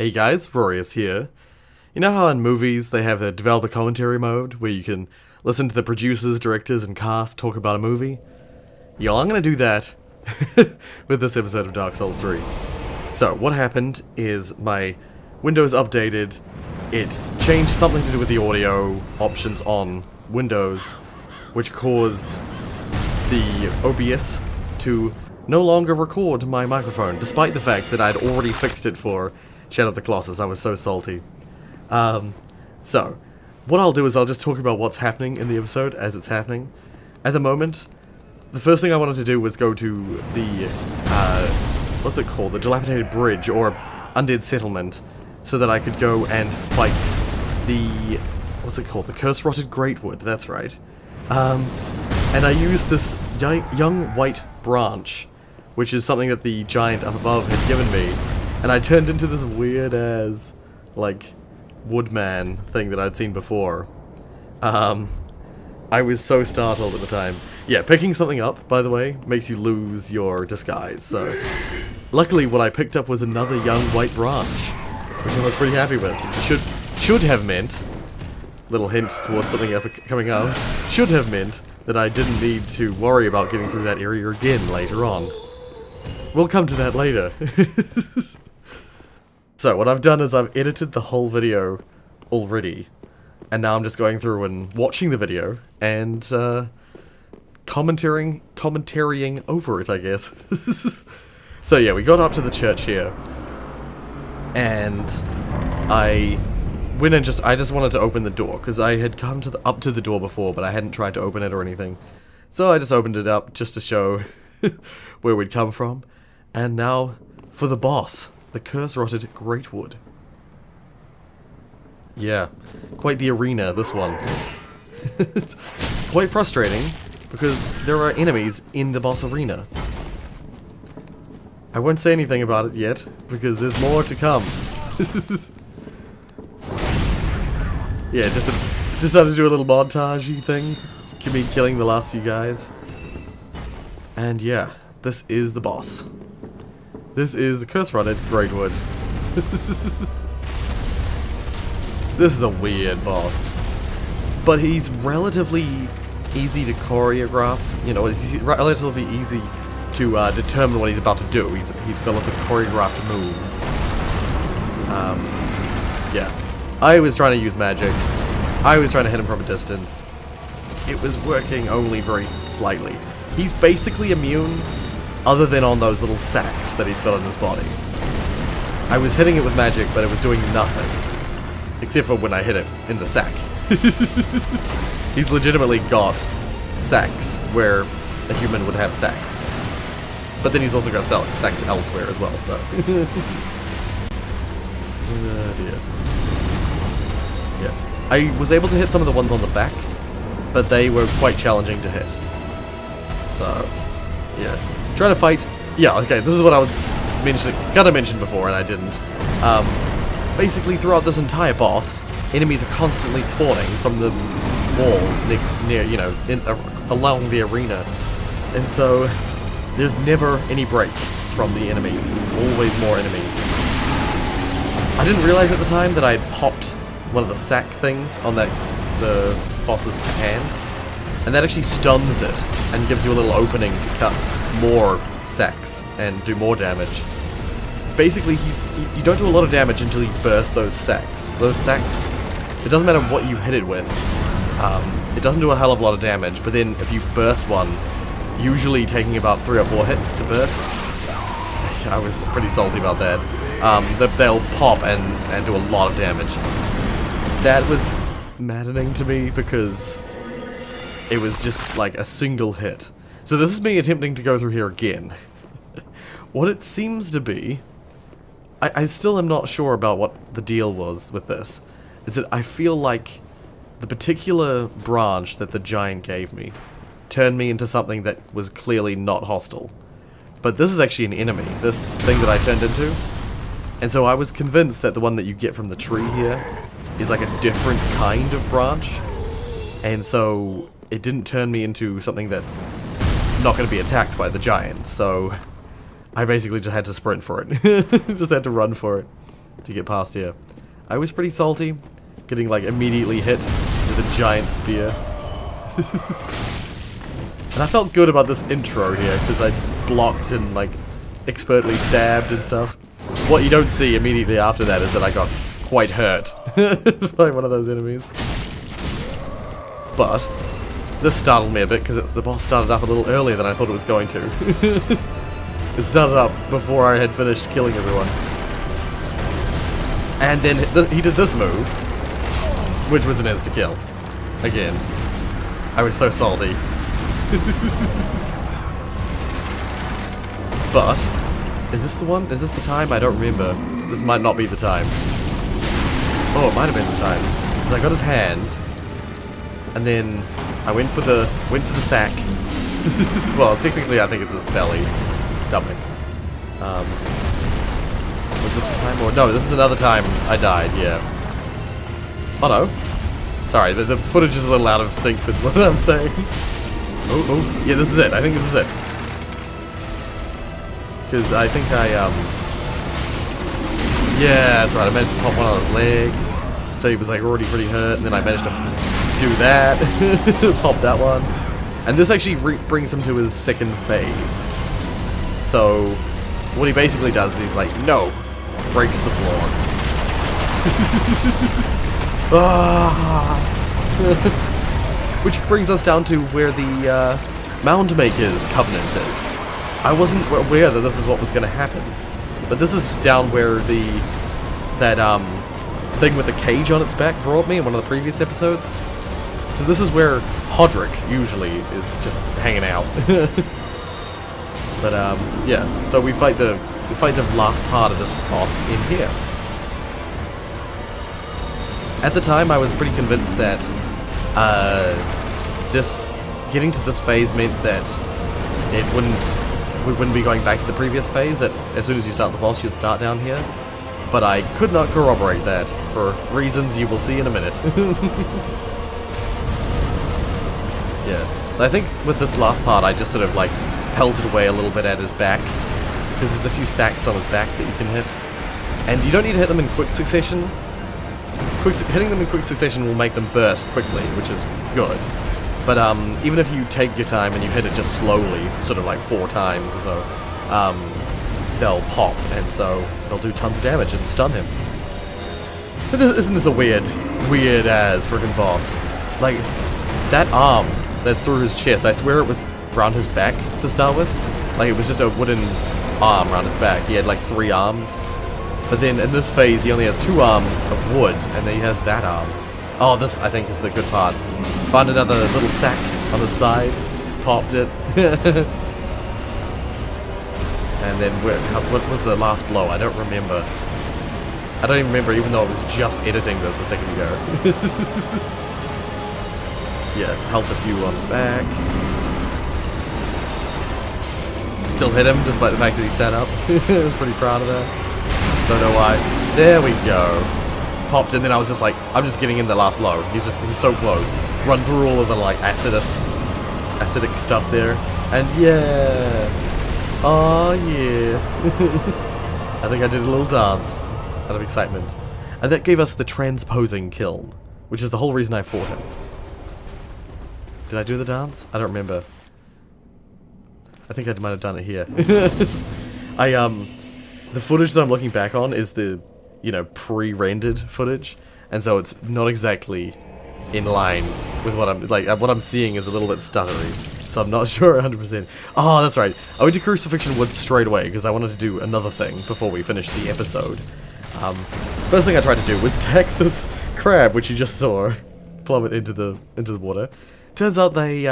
Hey guys, Rorius here. You know how in movies they have the developer commentary mode, where you can listen to the producers, directors, and cast talk about a movie? Yo, I'm gonna do that with this episode of Dark Souls 3. So, what happened is my Windows updated, it changed something to do with the audio options on Windows, which caused the OBS to no longer record my microphone, despite the fact that I'd already fixed it for Shadow of the Colossus. I was so salty. So, what I'll do is I'll just talk about what's happening in the episode as it's happening. At the moment, the first thing I wanted to do was go to the, what's it called? The Dilapidated Bridge, or Undead Settlement, so that I could go and fight the, what's it called? The Curse-Rotted Greatwood, that's right. And I used this young white branch, which is something that the giant up above had given me, and I turned into this weird-ass, like, woodman thing that I'd seen before. I was so startled at the time. Yeah, picking something up, by the way, makes you lose your disguise, so... Luckily, what I picked up was another young white branch, which I was pretty happy with. Should have meant, little hint towards something coming up, should have meant that I didn't need to worry about getting through that area again later on. We'll come to that later. So, what I've done is I've edited the whole video already, and now I'm just going through and watching the video, and, commentarying over it, I guess. So yeah, we got up to the church here, and I went and I just wanted to open the door, because I had come up to the door before, but I hadn't tried to open it or anything. So I just opened it up, just to show where we'd come from. And now, for the boss. The Curse-Rotted Greatwood. Yeah, quite the arena, this one. It's quite frustrating, because there are enemies in the boss arena. I won't say anything about it yet, because there's more to come. Yeah, just decided to do a little montage-y thing. Me killing the last few guys. And yeah, this is the boss. This is the Curse-Rotted Greatwood. This is a weird boss. But he's relatively easy to choreograph. You know, it's relatively easy to determine what he's about to do. He's got lots of choreographed moves. Yeah. I was trying to use magic. I was trying to hit him from a distance. It was working only very slightly. He's basically immune, other than on those little sacks that he's got on his body. I was hitting it with magic, but it was doing nothing. Except for when I hit it in the sack. He's legitimately got sacks where a human would have sacks. But then he's also got sacks elsewhere as well, so... Oh dear. Yeah. I was able to hit some of the ones on the back, but they were quite challenging to hit. So, yeah. Trying to fight... Yeah, okay, this is what I was gonna mention before, and I didn't. Basically, throughout this entire boss, enemies are constantly spawning from the walls along the arena. And so, there's never any break from the enemies. There's always more enemies. I didn't realize at the time that I had popped one of the sack things on the boss's hand. And that actually stuns it, and gives you a little opening to cut more sacks and do more damage. Basically, you don't do a lot of damage until you burst those sacks. Those sacks, it doesn't matter what you hit it with, it doesn't do a hell of a lot of damage, but then if you burst one, usually taking about 3 or 4 hits to burst, I was pretty salty about that. They'll pop and do a lot of damage. That was maddening to me, because it was just like a single hit. So this is me attempting to go through here again. What it seems to be... I still am not sure about what the deal was with this. Is that I feel like the particular branch that the giant gave me turned me into something that was clearly not hostile. But this is actually an enemy, this thing that I turned into. And so I was convinced that the one that you get from the tree here is like a different kind of branch. And so it didn't turn me into something that's not going to be attacked by the giant, so I basically just had to sprint for it. Just had to run for it. to get past here. I was pretty salty, getting like immediately hit with a giant spear. And I felt good about this intro here, because I blocked and like expertly stabbed and stuff. What you don't see immediately after that is that I got quite hurt by one of those enemies. But this startled me a bit, because the boss started up a little earlier than I thought it was going to. It started up before I had finished killing everyone. And then he did this move, which was an insta-kill. Again. I was so salty. But, is this the one? Is this the time? I don't remember. This might not be the time. Oh, it might have been the time. Because I got his hand, and then I went for the sack. Well, technically I think it's his belly, his stomach. Was this the time or no? This is another time I died. Yeah. Oh no. Sorry, the footage is a little out of sync with what I'm saying. Oh, yeah, this is it. I think this is it. Because I think yeah, that's right. I managed to pop one on his leg, so he was like already pretty hurt, and then I managed to do that, pop that one, and this actually brings him to his second phase. So what he basically does is he's like, no, breaks the floor. Which brings us down to where the Mound Maker's Covenant is. I wasn't aware that this is what was going to happen, but this is down where that thing with a cage on its back brought me in one of the previous episodes. So this is where Hodrick usually is just hanging out. But yeah, so we fight the last part of this boss in here. At the time, I was pretty convinced that getting to this phase meant that we wouldn't be going back to the previous phase. That as soon as you start the boss, you'd start down here. But I could not corroborate that for reasons you will see in a minute. Yeah, I think with this last part, I just sort of like pelted away a little bit at his back, because there's a few sacks on his back that you can hit, and you don't need to hit them in quick succession. Hitting them in quick succession will make them burst quickly, which is good. But even if you take your time and you hit it just slowly, sort of like 4 times or so, they'll pop, and so they'll do tons of damage and stun him. But isn't this a weird ass freaking boss? Like, that arm that's through his chest, I swear it was around his back to start with. Like, it was just a wooden arm around his back. He had like 3 arms. But then in this phase, he only has 2 arms of wood, and then he has that arm. Oh, this, I think, is the good part. Found another little sack on the side, popped it. And then, what was the last blow? I don't remember. I don't even remember, even though I was just editing this a second ago. Yeah, helped a few on his back. Still hit him, despite the fact that he sat up. I was pretty proud of that. Don't know why. There we go. Popped, and then I was just like, I'm just getting in the last blow. He's so close. Run through all of the like acidic stuff there, and yeah. Oh yeah. I think I did a little dance out of excitement, and that gave us the transposing kiln, which is the whole reason I fought him. Did I do the dance? I don't remember. I think I might have done it here. The footage that I'm looking back on is the, you know, pre-rendered footage, and so it's not exactly in line with what I'm seeing is a little bit stuttery, so I'm not sure 100%. Oh, that's right. I went to Crucifixion Woods straight away because I wanted to do another thing before we finished the episode. First thing I tried to do was attack this crab, which you just saw plummet into the water. Turns out they,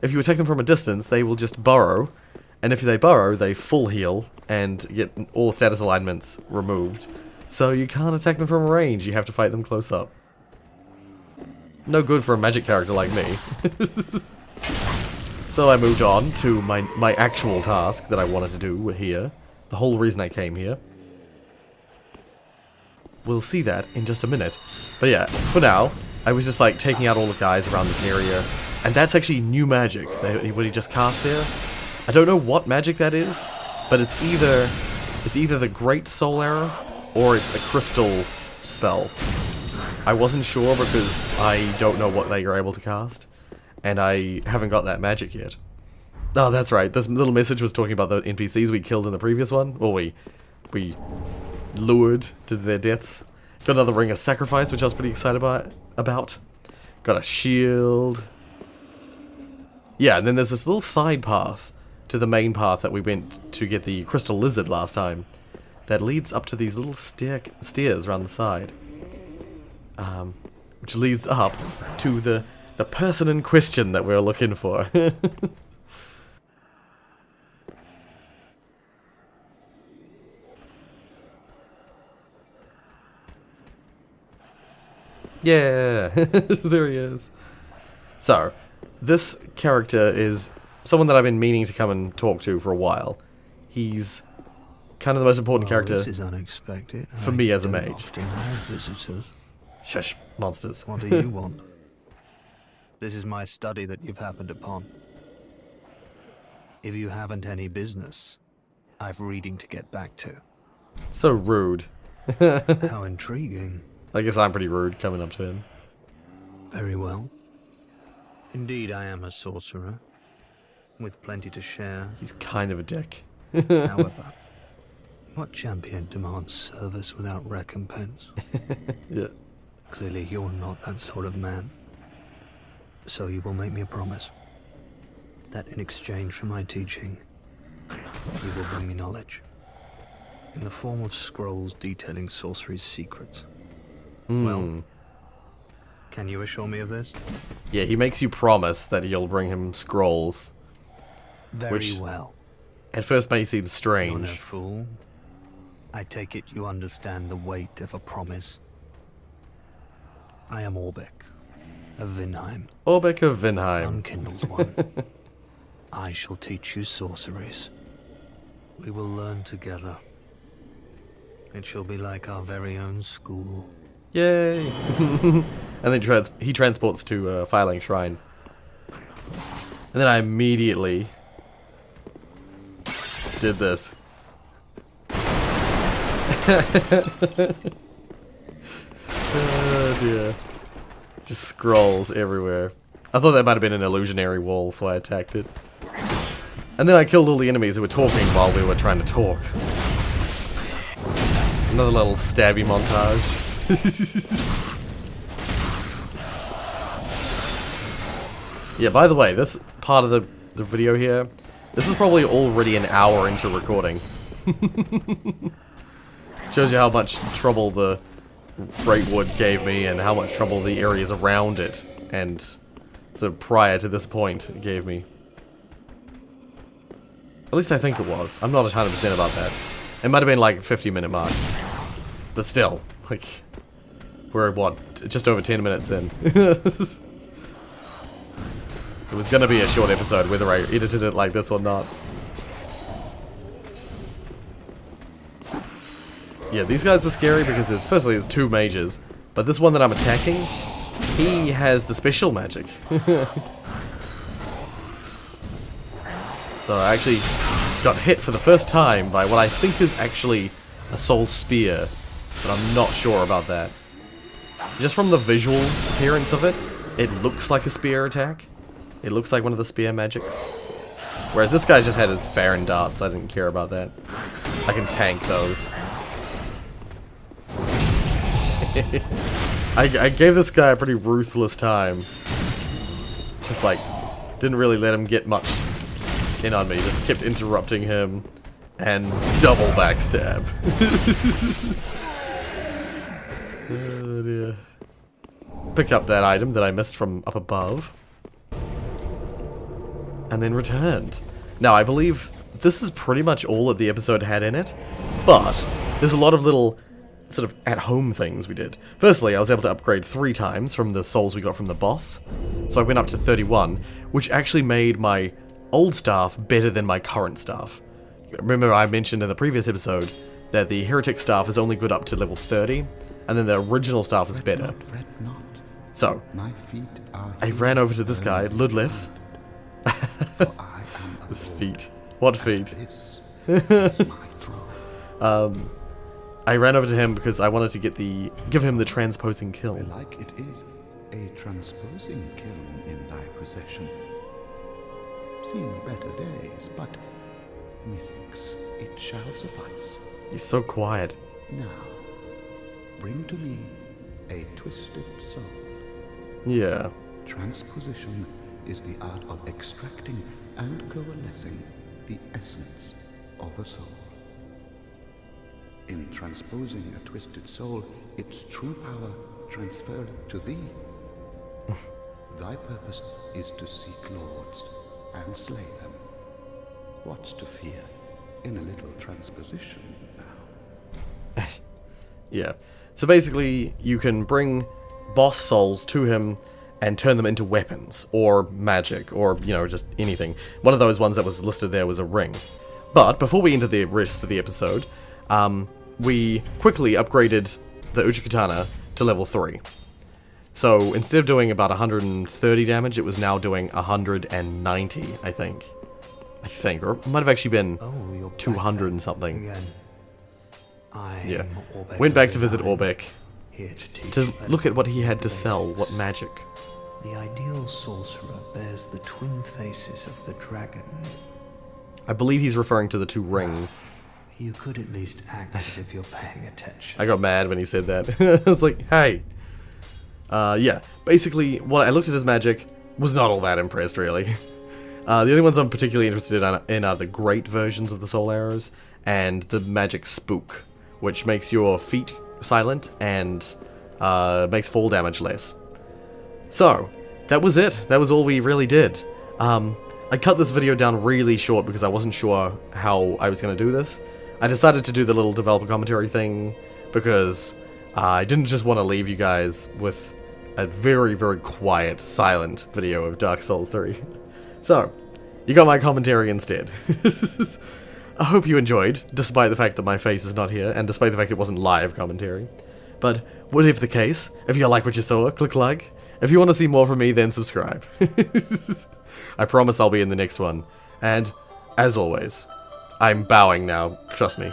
if you attack them from a distance, they will just burrow, and if they burrow, they full heal and get all status alignments removed. So you can't attack them from range, you have to fight them close up. No good for a magic character like me. So I moved on to my actual task that I wanted to do here. The whole reason I came here. We'll see that in just a minute. But yeah, for now, I was just like taking out all the guys around this area. And that's actually new magic, what he just cast there. I don't know what magic that is, but it's either the Great Soul Arrow or it's a crystal spell. I wasn't sure because I don't know what they are able to cast, and I haven't got that magic yet. Oh, that's right. This little message was talking about the NPCs we killed in the previous one. Or we lured to their deaths. Got another ring of sacrifice, which I was pretty excited about. Got a shield. Yeah, and then there's this little side path to the main path that we went to get the crystal lizard last time. That leads up to these little stairs around the side. Which leads up to the person in question that we're looking for. Yeah, there he is. So, this character is someone that I've been meaning to come and talk to for a while. He's kind of the most important character this is unexpected. for me as a mage. Often have visitors. Shush, monsters. What do you want? This is my study that you've happened upon. If you haven't any business, I've reading to get back to. So rude. How intriguing. I guess I'm pretty rude coming up to him. Very well. Indeed, I am a sorcerer, with plenty to share. He's kind of a dick. However, what champion demands service without recompense? Yeah. Clearly, you're not that sort of man. So you will make me a promise that in exchange for my teaching, you will bring me knowledge in the form of scrolls detailing sorcery's secrets. Well, can you assure me of this? Yeah, he makes you promise that you'll bring him scrolls. Very well. At first may seem You're no strange. fool. I take it you understand the weight of a promise. I am Orbeck of Vinheim. Orbeck of Vinheim. Unkindled one. I shall teach you sorceries. We will learn together. It shall be like our very own school. Yay! And then he transports to Firelink Shrine. And then I immediately did this. Oh dear. Just scrolls everywhere. I thought that might have been an illusionary wall, so I attacked it. And then I killed all the enemies who were talking while we were trying to talk. Another little stabby montage. Yeah, by the way, this part of the video here, this is probably already an hour into recording. Shows you how much trouble the Greatwood gave me and how much trouble the areas around it and sort of prior to this point gave me. At least I think it was. I'm not 100% about that. It might have been like a 50-minute mark. But still, like, we're what, just over 10 minutes in. It was gonna be a short episode whether I edited it like this or not. Yeah, these guys were scary because firstly there's two mages, but this one that I'm attacking, he has the special magic. So I actually got hit for the first time by what I think is actually a soul spear, but I'm not sure about that. Just from the visual appearance of it, it looks like a spear attack. It looks like one of the spear magics. Whereas this guy just had his Farron darts, I didn't care about that. I can tank those. I gave this guy a pretty ruthless time. Just like, didn't really let him get much in on me, just kept interrupting him and double backstab. Oh dear. Pick up that item that I missed from up above. And then returned. Now I believe this is pretty much all that the episode had in it, but there's a lot of little sort of at-home things we did. Firstly, I was able to upgrade 3 times from the souls we got from the boss, so I went up to 31, which actually made my old staff better than my current staff. Remember I mentioned in the previous episode that the heretic staff is only good up to level 30, and then the original staff is better. So, I ran over to this guy, Ludleth. His feet. What feet? I I ran over to him because I wanted to give him the transposing kiln. Belike it is a transposing kiln in thy possession. Seen better days, but methinks it shall suffice. He's so quiet. Now, bring to me a twisted soul. Yeah. Transposition is the art of extracting and coalescing the essence of a soul. In transposing a twisted soul, its true power transferred to thee. Thy purpose is to seek lords and slay them. What's to fear in a little transposition now? Yeah. So basically, you can bring boss souls to him and turn them into weapons, or magic, or, you know, just anything. One of those ones that was listed there was a ring. But before we enter the rest of the episode, we quickly upgraded the Uchikatana to level 3. So instead of doing about 130 damage, it was now doing 190, I think. Or it might have actually been 200 and something. Yeah. Went back to visit Orbeck to look at what he had to sell, what magic. The ideal sorcerer bears the twin faces of the dragon. I believe he's referring to the 2 rings. You could at least act as if you're paying attention. I got mad when he said that. I was like, hey. Yeah, basically, what I looked at his magic, was not all that impressed, really. The only ones I'm particularly interested in are the great versions of the soul arrows, and the magic spook, which makes your feet silent and makes fall damage less. So, that was it. That was all we really did. I cut this video down really short because I wasn't sure how I was going to do this. I decided to do the little developer commentary thing because I didn't just want to leave you guys with a very, very quiet, silent video of Dark Souls 3. So, you got my commentary instead. I hope you enjoyed, despite the fact that my face is not here, and despite the fact it wasn't live commentary. But, whatever the case, if you like what you saw, click like. If you want to see more from me, then subscribe. I promise I'll be in the next one. And, as always, I'm bowing now, trust me.